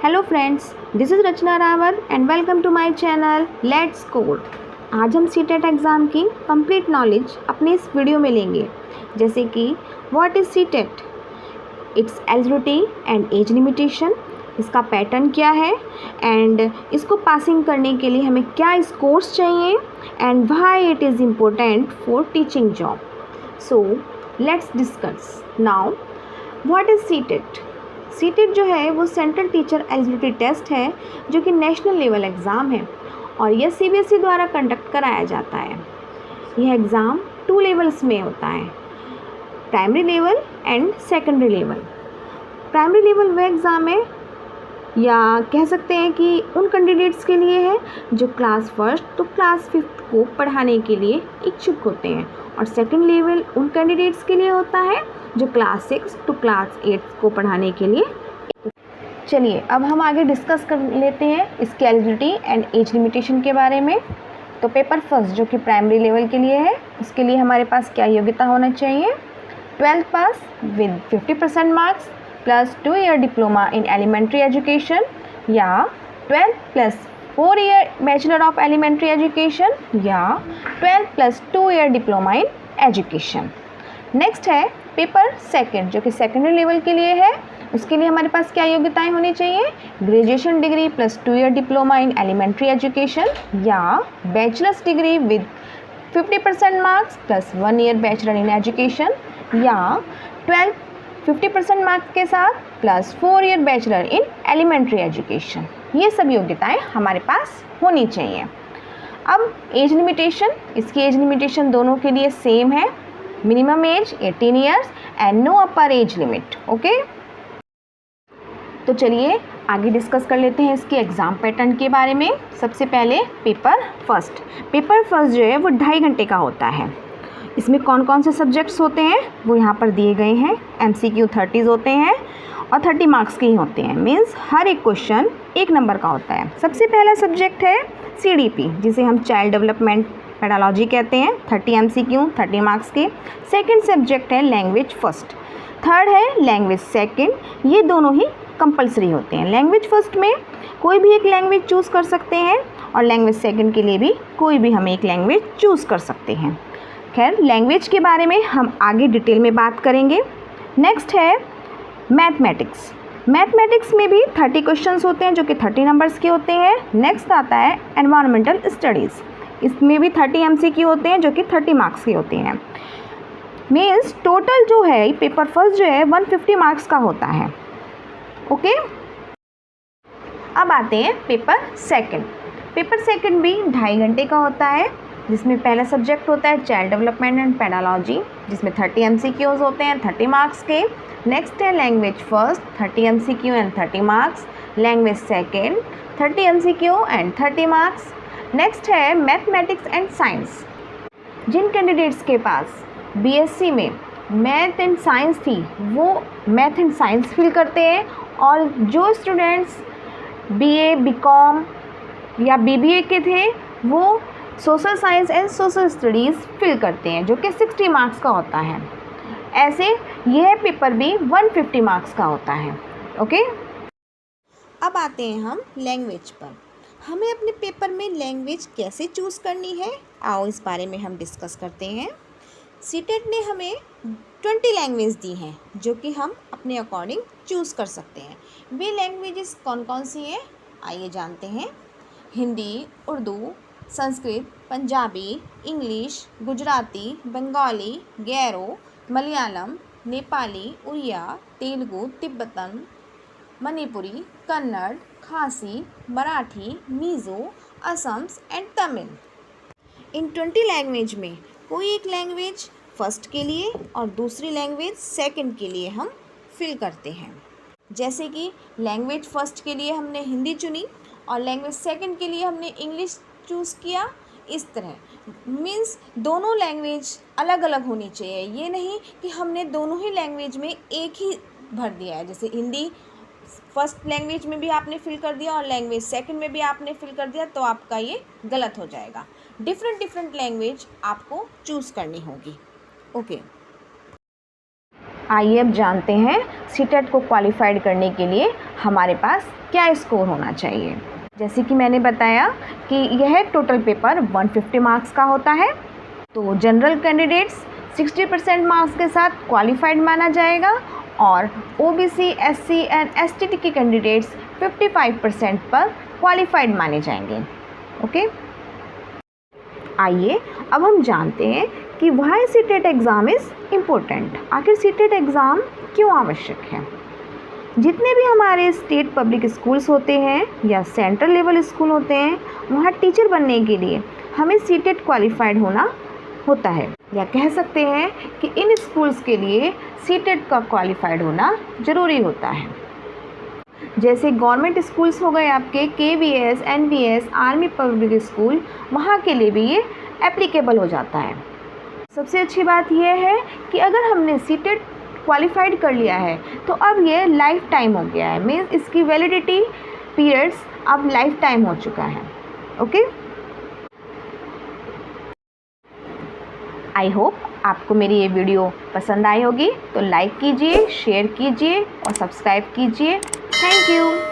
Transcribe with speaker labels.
Speaker 1: Hello friends, this is Rachna Rawat and welcome to my channel let's code. आज हम CTET exam की complete knowledge अपने इस वीडियो में लेंगे, जैसे कि what is CTET, its eligibility and age limitation, इसका पैटर्न क्या है एंड इसको पासिंग करने के लिए हमें क्या स्कोर्स चाहिए and why it is important for teaching job. So let's discuss now what is CTET. CTET जो है वो सेंट्रल टीचर एलिजिबिलिटी टेस्ट है, जो कि नेशनल लेवल एग्ज़ाम है और यह सीबीएसई द्वारा कंडक्ट कराया जाता है। यह एग्ज़ाम 2 लेवल्स में होता है, primary level and secondary level. Primary level वह एग्ज़ाम है या कह सकते हैं कि उन कैंडिडेट्स के लिए है जो क्लास फर्स्ट तो क्लास फिफ्थ को पढ़ाने के लिए इच्छुक होते हैं, और सेकंड लेवल उन कैंडिडेट्स के लिए होता है जो क्लास 6 टू क्लास 8 को पढ़ाने के लिए। चलिए अब हम आगे डिस्कस कर लेते हैं इसके एलिजिबिलिटी एंड एज लिमिटेशन के बारे में। तो पेपर फर्स्ट जो कि प्राइमरी लेवल के लिए है, उसके लिए हमारे पास क्या योग्यता होना चाहिए? 12th पास विद 50% marks plus 2 year diploma in elementary education, या 12th plus 4 year bachelor of elementary education, या 12th plus 2 year diploma in education. Next है पेपर सेकंड जो कि सेकेंडरी लेवल के लिए है। उसके लिए हमारे पास क्या योग्यताएं होनी चाहिए? Graduation degree plus 2 year diploma in elementary education, या bachelor's degree with 50% marks plus 1 year bachelor in education, या 50% मार्क्स के साथ plus 4 year bachelor in elementary education. ये सब योग्यताएं हमारे पास होनी चाहिए। अब एज लिमिटेशन, इसकी एज लिमिटेशन दोनों के लिए सेम है, minimum age 18 years and no upper age limit. Okay, तो चलिए आगे डिस्कस कर लेते हैं इसके एग्ज़ाम पैटर्न के बारे में। सबसे पहले पेपर फर्स्ट जो है वो 2.5 घंटे का होता है। इसमें कौन कौन से सब्जेक्ट्स होते हैं वो यहाँ पर दिए गए हैं। MCQ 30 होते हैं और 30 मार्क्स के ही होते हैं, मीन्स हर एक क्वेश्चन 1 नंबर का होता है। सबसे पहला सब्जेक्ट है CDP, जिसे हम चाइल्ड डेवलपमेंट पेडालॉजी कहते हैं, 30 MCQ 30 मार्क्स के। सेकंड सब्जेक्ट है लैंग्वेज फर्स्ट, थर्ड है लैंग्वेज सेकंड। ये दोनों ही कंपलसरी होते हैं। लैंग्वेज फर्स्ट में कोई भी एक लैंग्वेज चूज़ कर सकते हैं और लैंग्वेज सेकंड के लिए भी कोई भी हम एक लैंग्वेज चूज़ कर सकते हैं। खैर, लैंग्वेज के बारे में हम आगे डिटेल में बात करेंगे। नेक्स्ट है मैथमेटिक्स। मैथमेटिक्स में भी 30 क्वेश्चंस होते हैं जो कि 30 नंबर्स के होते हैं। नेक्स्ट आता है एनवायरमेंटल स्टडीज़, इसमें भी 30 MCQ होते हैं जो कि 30 मार्क्स के होते हैं। मीन्स टोटल जो है पेपर फर्स्ट जो है 150 मार्क्स का होता है। ओके, अब आते हैं पेपर सेकंड। पेपर सेकंड भी 2.5 घंटे का होता है, जिसमें पहला सब्जेक्ट होता है चाइल्ड डेवलपमेंट एंड पेडालॉजी, जिसमें 30 MCQs होते हैं 30 मार्क्स के। नेक्स्ट है language first, 30 MCQ and 30 marks. Language second, 30 MCQ and 30 marks. Next है मैथमेटिक्स एंड साइंस। जिन कैंडिडेट्स के पास BSc में मैथ एंड साइंस थी वो मैथ एंड साइंस फिल करते हैं, और जो स्टूडेंट्स BA BCom या BBA के थे वो social science and social studies fill करते हैं, जो कि 60 मार्क्स का होता है। ऐसे यह पेपर भी 150 मार्क्स का होता है। ओके, अब आते हैं हम लैंग्वेज पर। हमें अपने पेपर में लैंग्वेज कैसे चूज़ करनी है, आओ इस बारे में हम डिस्कस करते हैं। सीटेट ने हमें 20 लैंग्वेज दी हैं जो कि हम अपने अकॉर्डिंग चूज़ कर सकते हैं। वे लैंग्वेजेस कौन कौन सी हैं आइए जानते हैं। Hindi, Urdu, Sanskrit, Punjabi, English, Gujarati, Bengali, Garo, Malayalam, Nepali, Oriya, Telugu, Tibetan, Manipuri, Kannada, Khasi, Marathi, Mizo, Assamese and Tamil. इन 20 लैंग्वेज में कोई एक लैंग्वेज फर्स्ट के लिए और दूसरी लैंग्वेज सेकंड के लिए हम फिल करते हैं। जैसे कि लैंग्वेज फर्स्ट के लिए हमने हिंदी चुनी और लैंग्वेज सेकंड के लिए हमने इंग्लिश चूज़ किया। इस तरह मीन्स दोनों लैंग्वेज अलग अलग होनी चाहिए, ये नहीं कि हमने दोनों ही लैंग्वेज में एक ही भर दिया है। जैसे हिंदी फर्स्ट लैंग्वेज में भी आपने फिल कर दिया और लैंग्वेज सेकंड में भी आपने फिल कर दिया, तो आपका ये गलत हो जाएगा। डिफरेंट लैंग्वेज आपको चूज़ करनी होगी। ओके, आइए अब जानते हैं सीटेट को क्वालिफाइड करने के लिए हमारे पास क्या स्कोर होना चाहिए। जैसे कि मैंने बताया कि यह टोटल पेपर 150 मार्क्स का होता है, तो जनरल कैंडिडेट्स 60% मार्क्स के साथ क्वालिफाइड माना जाएगा और ओबीसी, एससी एंड एसटी के कैंडिडेट्स 55% पर क्वालिफाइड माने जाएंगे। ओके, आइए अब हम जानते हैं कि why CTET exam is important. आखिर सीटेट एग्ज़ाम क्यों आवश्यक है। जितने भी हमारे स्टेट पब्लिक स्कूल्स होते हैं या सेंट्रल लेवल स्कूल होते हैं, वहाँ टीचर बनने के लिए हमें सीटेट क्वालिफाइड होना होता है, या कह सकते हैं कि इन स्कूल्स के लिए सीटेट का क्वालिफाइड होना ज़रूरी होता है। जैसे गवर्नमेंट स्कूल्स हो गए आपके KVS, NVS, army public school, वहाँ के लिए भी ये एप्लीकेबल हो जाता है। सबसे अच्छी बात यह है कि अगर हमने सीटेट क्वालिफाइड कर लिया है तो अब ये लाइफ टाइम हो गया है, मीन्स इसकी वैलिडिटी पीरियड्स अब लाइफ टाइम हो चुका है। ओके, आई होप आपको मेरी ये वीडियो पसंद आई होगी, तो लाइक कीजिए, शेयर कीजिए और सब्सक्राइब कीजिए। Thank you.